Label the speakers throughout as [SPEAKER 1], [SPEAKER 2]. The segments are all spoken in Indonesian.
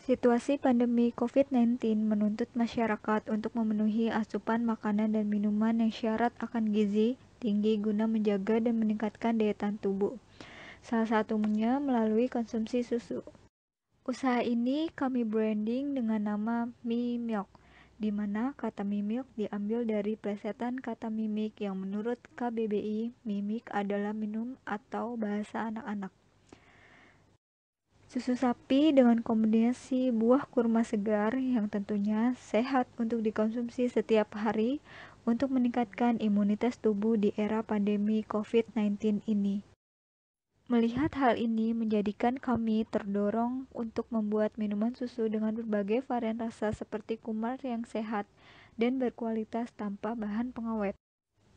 [SPEAKER 1] Situasi pandemi COVID-19 menuntut masyarakat untuk memenuhi asupan makanan dan minuman yang syarat akan gizi tinggi guna menjaga dan meningkatkan daya tahan tubuh. Salah satunya melalui konsumsi susu. Usaha ini kami branding dengan nama Mi Milk, di mana kata mimik diambil dari plesetan kata mimik yang menurut KBBI, mimik adalah minum atau bahasa anak-anak. Susu sapi dengan kombinasi buah kurma segar yang tentunya sehat untuk dikonsumsi setiap hari untuk meningkatkan imunitas tubuh di era pandemi COVID-19 ini. Melihat hal ini menjadikan kami terdorong untuk membuat minuman susu dengan berbagai varian rasa seperti kumar yang sehat dan berkualitas tanpa bahan pengawet.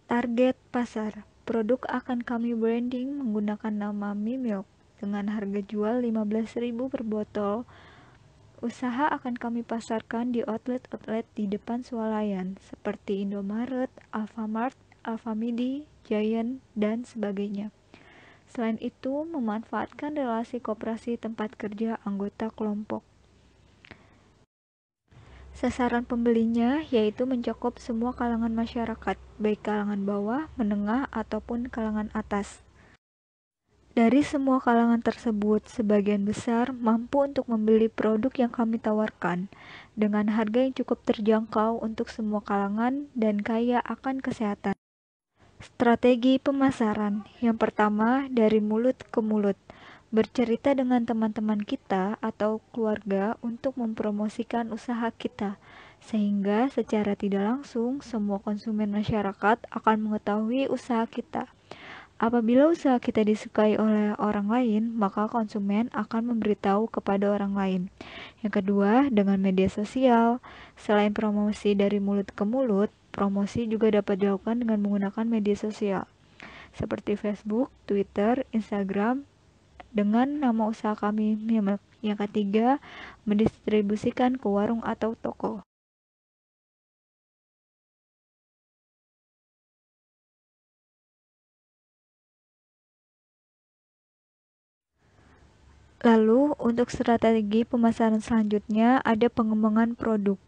[SPEAKER 1] Target pasar. Produk akan kami branding menggunakan nama Mi Milk dengan harga jual 15.000 per botol. Usaha akan kami pasarkan di outlet-outlet di depan swalayan seperti Indomaret, Alfamart, Alfamidi, Giant, dan sebagainya. Selain itu, memanfaatkan relasi koperasi tempat kerja anggota kelompok. Sasaran pembelinya yaitu mencakup semua kalangan masyarakat, baik kalangan bawah, menengah, ataupun kalangan atas. Dari semua kalangan tersebut, sebagian besar mampu untuk membeli produk yang kami tawarkan dengan harga yang cukup terjangkau untuk semua kalangan dan kaya akan kesehatan. Strategi pemasaran. Yang pertama, dari mulut ke mulut. Bercerita dengan teman-teman kita atau keluarga untuk mempromosikan usaha kita, sehingga secara tidak langsung semua konsumen masyarakat akan mengetahui usaha kita. Apabila usaha kita disukai oleh orang lain, maka konsumen akan memberitahu kepada orang lain. Yang kedua, dengan media sosial. Selain promosi dari mulut ke mulut, promosi juga dapat dilakukan dengan menggunakan media sosial, seperti Facebook, Twitter, Instagram, dengan nama usaha kami Milk. Yang ketiga, mendistribusikan ke warung atau toko. Lalu, untuk strategi pemasaran selanjutnya ada pengembangan produk.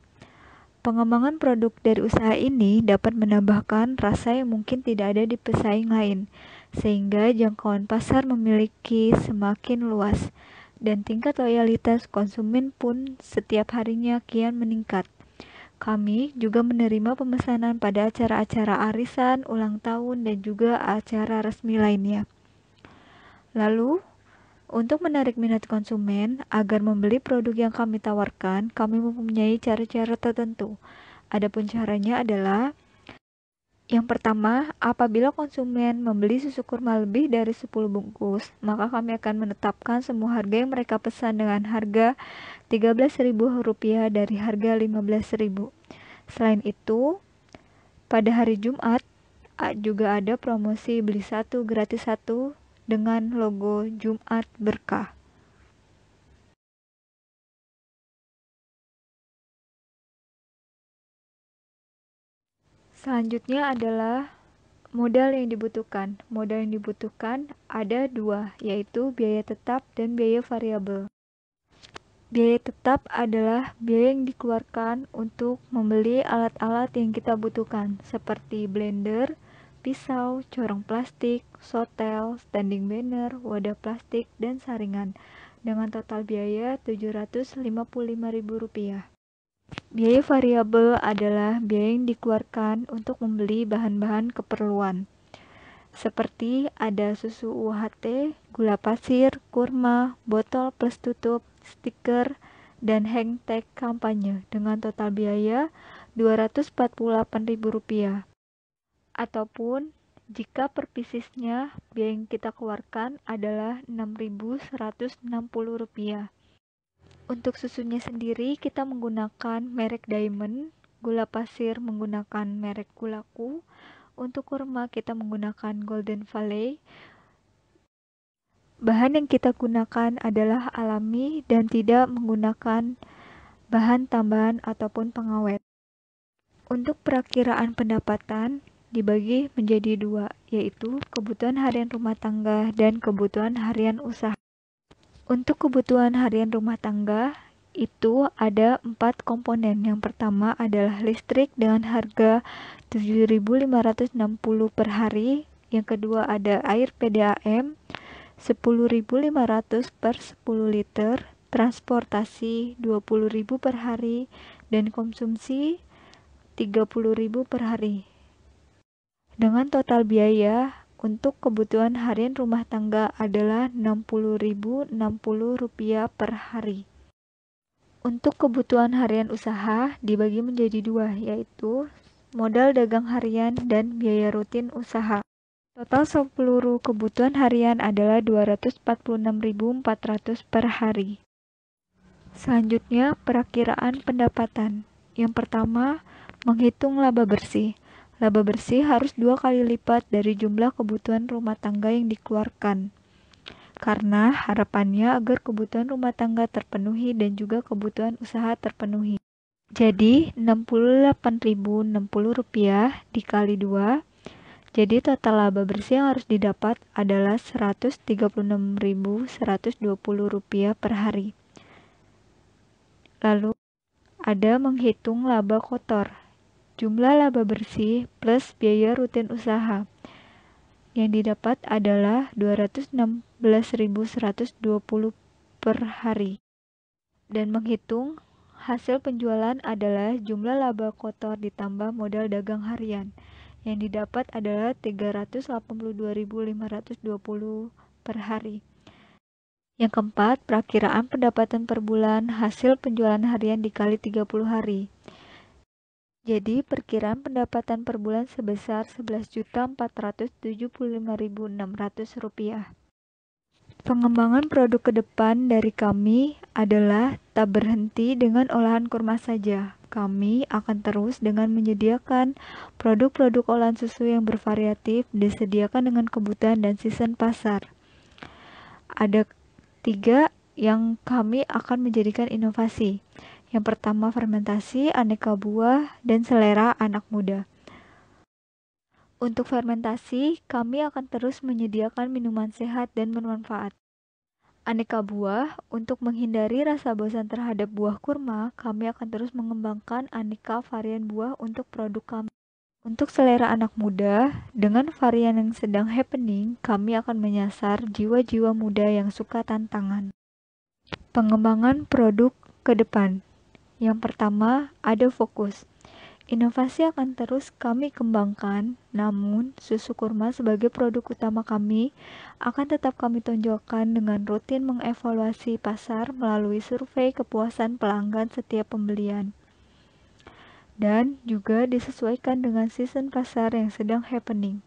[SPEAKER 1] Pengembangan produk dari usaha ini dapat menambahkan rasa yang mungkin tidak ada di pesaing lain, sehingga jangkauan pasar memiliki semakin luas, dan tingkat loyalitas konsumen pun setiap harinya kian meningkat. Kami juga menerima pemesanan pada acara-acara arisan, ulang tahun, dan juga acara resmi lainnya. Lalu, untuk menarik minat konsumen agar membeli produk yang kami tawarkan, kami mempunyai cara-cara tertentu. Adapun caranya adalah yang pertama, apabila konsumen membeli susu kurma lebih dari 10 bungkus, maka kami akan menetapkan semua harga yang mereka pesan dengan harga Rp13.000 dari harga Rp15.000. Selain itu, pada hari Jumat juga ada promosi beli satu gratis satu dengan logo Jumat Berkah. Selanjutnya adalah modal yang dibutuhkan. Modal yang dibutuhkan ada dua, yaitu biaya tetap dan biaya variabel. Biaya tetap adalah biaya yang dikeluarkan untuk membeli alat-alat yang kita butuhkan, seperti blender, pisau, corong plastik, sotel, standing banner, wadah plastik, dan saringan, dengan total biaya Rp755.000. Biaya variabel adalah biaya yang dikeluarkan untuk membeli bahan-bahan keperluan, seperti ada susu UHT, gula pasir, kurma, botol plus tutup, stiker, dan hang tag kampanye dengan total biaya Rp248.000. Ataupun jika per piecesnya biaya yang kita keluarkan adalah Rp6.160. Untuk susunya sendiri kita menggunakan merek Diamond, gula pasir menggunakan merek Gulaku, untuk kurma kita menggunakan Golden Valley. Bahan yang kita gunakan adalah alami dan tidak menggunakan bahan tambahan ataupun pengawet. Untuk perakiraan pendapatan dibagi menjadi dua, yaitu kebutuhan harian rumah tangga dan kebutuhan harian usaha. Untuk kebutuhan harian rumah tangga, itu ada 4 komponen. Yang pertama adalah listrik dengan harga 7.560 per hari. Yang kedua ada air PDAM 10.500 per 10 liter, transportasi 20.000 per hari, dan konsumsi 30.000 per hari. Dengan total biaya untuk kebutuhan harian rumah tangga adalah Rp60.060 per hari. Untuk kebutuhan harian usaha dibagi menjadi dua, yaitu modal dagang harian dan biaya rutin usaha. Total seluruh kebutuhan harian adalah Rp246.400 per hari. Selanjutnya, perakiraan pendapatan. Yang pertama, menghitung laba bersih. Laba bersih harus 2 kali lipat dari jumlah kebutuhan rumah tangga yang dikeluarkan. Karena harapannya agar kebutuhan rumah tangga terpenuhi dan juga kebutuhan usaha terpenuhi. Jadi, Rp68.060 dikali 2. Jadi total laba bersih yang harus didapat adalah Rp136.120 per hari. Lalu ada menghitung laba kotor. Jumlah laba bersih plus biaya rutin usaha. Yang didapat adalah Rp216.120 per hari. Dan menghitung hasil penjualan adalah jumlah laba kotor ditambah modal dagang harian. Yang didapat adalah Rp382.520 per hari. Yang keempat, perakiraan pendapatan per bulan hasil penjualan harian dikali 30 hari. Jadi, perkiraan pendapatan per bulan sebesar Rp11.475.600. Pengembangan produk ke depan dari kami adalah tak berhenti dengan olahan kurma saja. Kami akan terus dengan menyediakan produk-produk olahan susu yang bervariatif disediakan dengan kebutuhan dan season pasar. Ada 3 yang kami akan menjadikan inovasi. Yang pertama, fermentasi, aneka buah, dan selera anak muda. Untuk fermentasi, kami akan terus menyediakan minuman sehat dan bermanfaat. Aneka buah, untuk menghindari rasa bosan terhadap buah kurma, kami akan terus mengembangkan aneka varian buah untuk produk kami. Untuk selera anak muda, dengan varian yang sedang happening, kami akan menyasar jiwa-jiwa muda yang suka tantangan. Pengembangan produk ke depan. Yang pertama, ada fokus. Inovasi akan terus kami kembangkan, namun susu kurma sebagai produk utama kami akan tetap kami tonjolkan dengan rutin mengevaluasi pasar melalui survei kepuasan pelanggan setiap pembelian. Dan juga disesuaikan dengan season pasar yang sedang happening.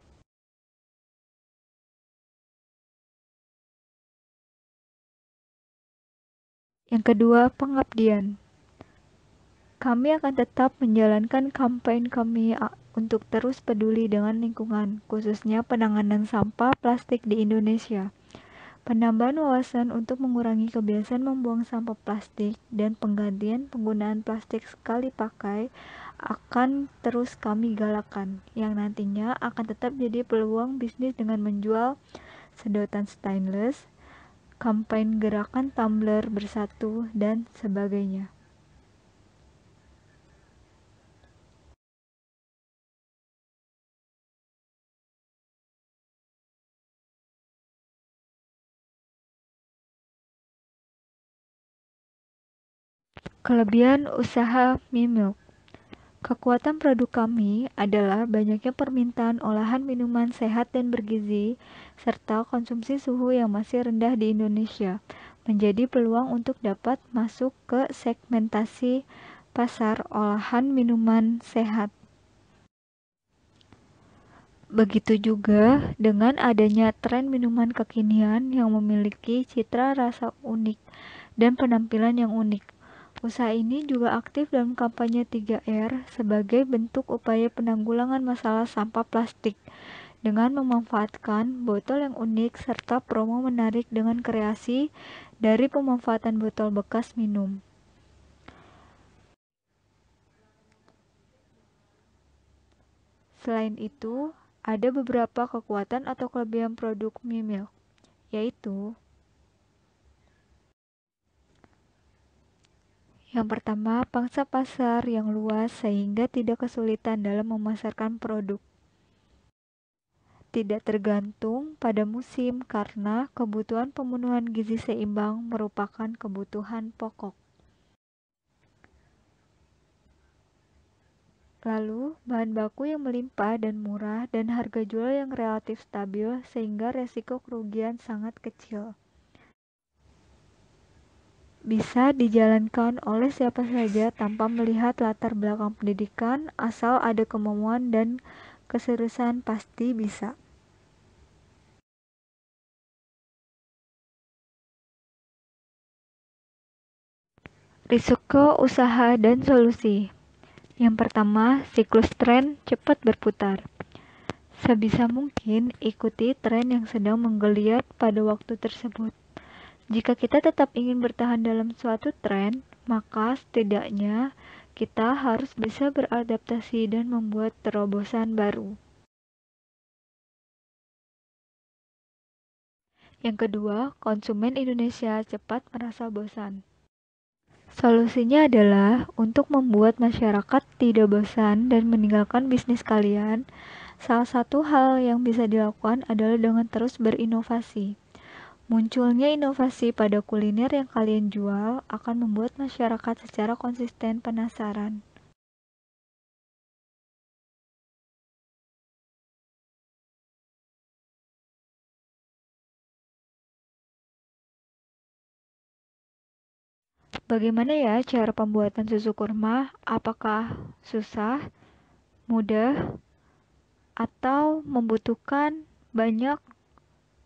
[SPEAKER 1] Yang kedua, pengabdian. Kami akan tetap menjalankan kampanye kami untuk terus peduli dengan lingkungan, khususnya penanganan sampah plastik di Indonesia. Penambahan wawasan untuk mengurangi kebiasaan membuang sampah plastik dan penggantian penggunaan plastik sekali pakai akan terus kami galakan, yang nantinya akan tetap jadi peluang bisnis dengan menjual sedotan stainless, kampanye gerakan tumbler bersatu, dan sebagainya. Kelebihan usaha Mimilk. Kekuatan produk kami adalah banyaknya permintaan olahan minuman sehat dan bergizi, serta konsumsi suhu yang masih rendah di Indonesia, menjadi peluang untuk dapat masuk ke segmentasi pasar olahan minuman sehat. Begitu juga dengan adanya tren minuman kekinian yang memiliki citra rasa unik dan penampilan yang unik. Usaha ini juga aktif dalam kampanye 3R sebagai bentuk upaya penanggulangan masalah sampah plastik dengan memanfaatkan botol yang unik serta promo menarik dengan kreasi dari pemanfaatan botol bekas minum. Selain itu, ada beberapa kekuatan atau kelebihan produk Mimilk, yaitu Yang pertama, pangsa pasar yang luas sehingga tidak kesulitan dalam memasarkan produk. Tidak tergantung pada musim karena kebutuhan pemenuhan gizi seimbang merupakan kebutuhan pokok. Lalu, bahan baku yang melimpah dan murah dan harga jual yang relatif stabil sehingga resiko kerugian sangat kecil. Bisa dijalankan oleh siapa saja tanpa melihat latar belakang pendidikan, asal ada kemauan dan keseriusan pasti bisa. Risiko usaha dan solusi. Yang pertama, siklus tren cepat berputar. Sebisa mungkin ikuti tren yang sedang menggeliat pada waktu tersebut. Jika kita tetap ingin bertahan dalam suatu tren, maka setidaknya kita harus bisa beradaptasi dan membuat terobosan baru. Yang kedua, konsumen Indonesia cepat merasa bosan. Solusinya adalah untuk membuat masyarakat tidak bosan dan meninggalkan bisnis kalian. Salah satu hal yang bisa dilakukan adalah dengan terus berinovasi. Munculnya inovasi pada kuliner yang kalian jual akan membuat masyarakat secara konsisten penasaran. Bagaimana ya cara pembuatan susu kurma? Apakah susah, mudah, atau membutuhkan banyak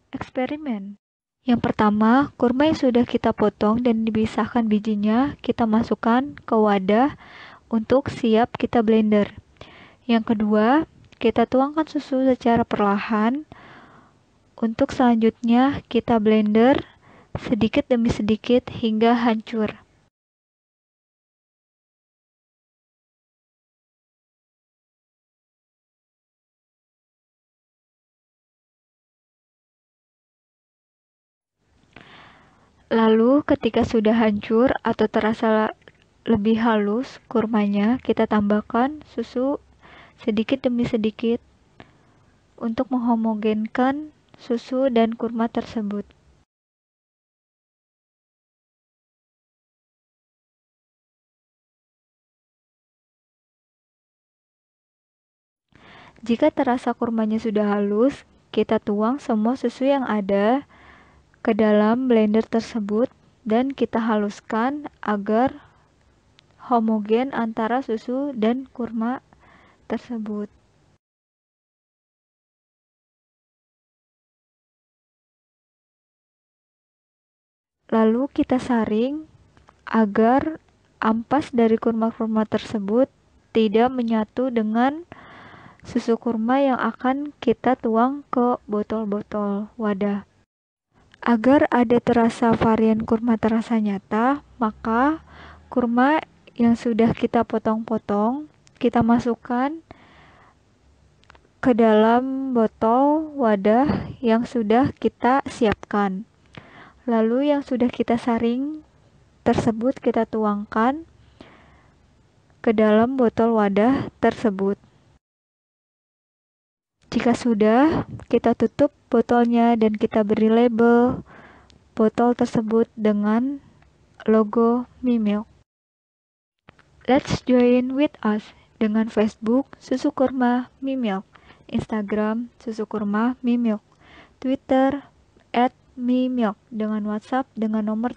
[SPEAKER 1] eksperimen? Yang pertama, kurma yang sudah kita potong dan dipisahkan bijinya, kita masukkan ke wadah untuk siap kita blender. Yang kedua, kita tuangkan susu secara perlahan. Untuk selanjutnya, kita blender sedikit demi sedikit hingga hancur. Lalu ketika sudah hancur atau terasa lebih halus kurmanya, kita tambahkan susu sedikit demi sedikit untuk menghomogenkan susu dan kurma tersebut. Jika terasa kurmanya sudah halus, kita tuang semua susu yang ada ke dalam blender tersebut dan kita haluskan agar homogen antara susu dan kurma tersebut. Lalu kita saring agar ampas dari kurma-kurma tersebut tidak menyatu dengan susu kurma yang akan kita tuang ke botol-botol wadah. Agar ada terasa varian kurma terasa nyata, maka kurma yang sudah kita potong-potong, kita masukkan ke dalam botol wadah yang sudah kita siapkan. Lalu yang sudah kita saring tersebut kita tuangkan ke dalam botol wadah tersebut. Jika sudah, kita tutup botolnya dan kita beri label botol tersebut dengan logo Mimilk. Let's join with us dengan Facebook Susu Kurma Mimilk, Instagram Susu Kurma Mimilk, Twitter @mimilk, dengan WhatsApp dengan nomor